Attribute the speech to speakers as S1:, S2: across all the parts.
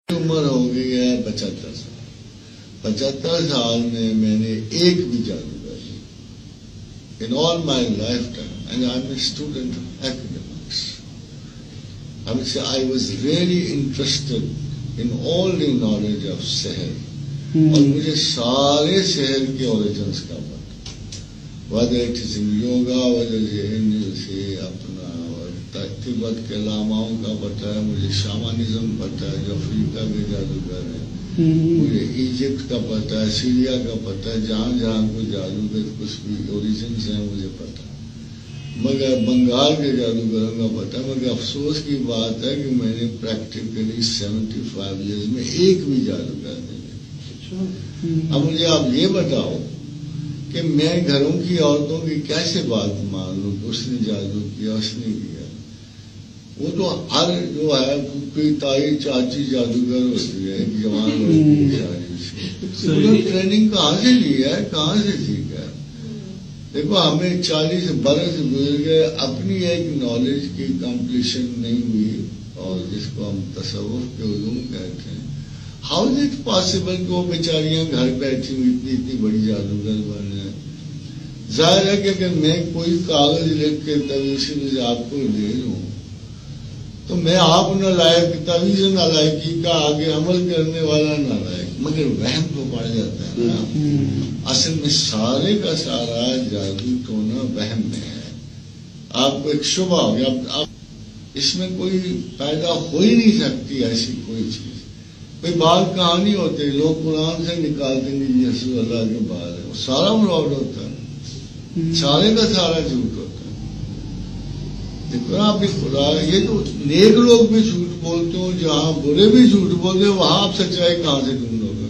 S1: عمر ہو گئی ہے 75 سال. 75 سال میں میں نے ایک بھی جادوگر نہیں. In all my lifetime, and I'm a student of academics, I would say I was really interested in all the knowledge of Seher. اور مجھے سارے سحر کے اوریجنس کا پتا, whether it is in yoga, whether it is in اپنا تبت کے لاماؤں کا پتا ہے, مجھے شامانزم پتا ہے جو افریقہ کے جادوگر ہیں, مجھے ایجپٹ کا پتا ہے, سیریا کا پتا ہے, جہاں جہاں کوئی جادوگر کچھ بھی اوریجنس ہیں مجھے پتا ہے, مگر بنگال کے جادوگروں کا پتا ہے. مگر افسوس کی بات ہے کہ میں نے پریکٹیکلی 75 ایئرز میں ایک بھی جادوگر نہیں. اب مجھے آپ یہ بتاؤ کہ میں گھروں کی عورتوں کی کیسے بات مان لوں کہ اس نے جادو کیا, اس نے کیا. وہ تو ہر جو ہے کوئی تائی چاچی جادوگر ہوتی ہے, ایک جوان لڑکی ٹریننگ کہاں سے لی ہے, کہاں سے سیکھا ہے. دیکھو ہمیں 40 برس گزر گئے, اپنی ایک نالج کی کمپلیشن نہیں ہوئی, اور جس کو ہم تصوف کے علوم کہتے ہیں. ہاؤ از اٹ پاسبل کہ وہ بیچاریاں گھر بیٹھی ہوئی اتنی بڑی جادوگر بن جائیں. ظاہر ہے کہ اگر میں کوئی کاغذ لکھ کے تویز سے آپ کو دے دوں تو میں آپ نہ لائق, تویز نہ لائقی کا آگے عمل کرنے والا نہ لائق, مگر وہم تو پڑ جاتا ہے نا. اصل میں سارے کا سارا جادو ٹونا وہم میں ہے. آپ کو ایک شبہ ہو گیا, اس میں کوئی پیدا ہو ہی نہیں سکتی ایسی کوئی چیز. کوئی بات کہانی ہوتی ہے, لوگ قرآن سے نکالتے ہیں کہ رسول اللہ کے بعد ہے, وہ سارا فراڈ ہوتا ہے, سارے کا سارا جھوٹ ہوتا ہے. دیکھو نا آپ خدا, یہ تو نیک لوگ بھی جھوٹ بولتے ہو, جہاں برے بھی جھوٹ بولتے ہیں وہاں آپ سچائی کہاں سے ڈھونڈو گے.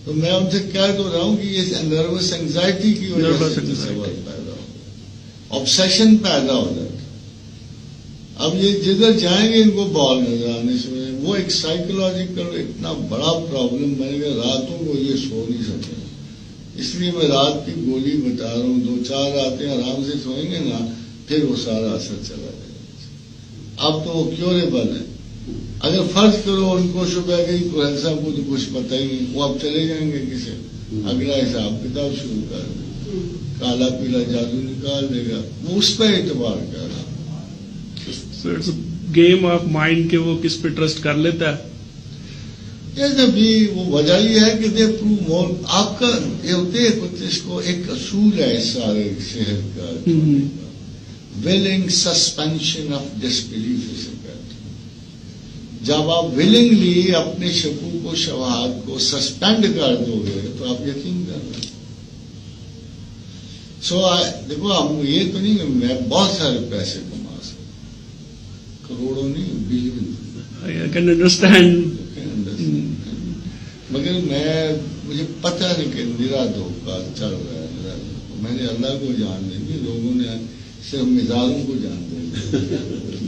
S1: تو میں ان سے کہہ تو رہا ہوں کہ یہ نروس اینگزائٹی کی وجہ سے سوال پیدا ہو, آبسیشن پیدا ہو جاتا ہے. اب یہ جدھر جائیں گے ان کو بال نظر آنے سے, وہ ایک سائیکولوجیکل اتنا بڑا پرابلم بنے گا, راتوں کو یہ سو نہیں سکے. اس لیے میں رات کی گولی بتا رہا ہوں, 2-4 راتیں آرام سے سوئیں گے نا, پھر وہ سارا اثر چلا جائے گا. اب تو وہ کیوریبل ہے. اگر فرض کرو ان کو شبہ ہے کہ قرآن صاحب کو تو کچھ پتہ ہی نہیں, وہ اب چلے جائیں گے کسے, اگلا حساب کتاب شروع کر دے, کالا پیلا جادو نکال دے گا, وہ اس پہ اعتبار کر رہا.
S2: گیم آف مائنڈ کے وہ کس پہ ٹرسٹ کر لیتا ہے.
S1: بھی وہ وجہ یہ ہے کہ دے پرو مور, آپ کا یہ ہوتے اس کو ایک اصول ہے سارے شہر کا, ولنگ سسپینشن آف ڈسبلیف اسے کہتے ہیں. جب آپ ولنگلی اپنے شکوک و شبہات کو سسپینڈ کر دو گے تو آپ یقین کر رہے ہیں. سو دیکھو ہم یہ تو نہیں کہ میں بہت سارے پیسے کما سکتا, کروڑوں نہیں, بلین.
S2: I can understand.
S1: مگر مجھے پتہ نہیں کہ نرا دھوکہ چل رہا ہے. میں نے اللہ کو جان دیں گے, لوگوں نے صرف مزاجوں کو جان دیں گے.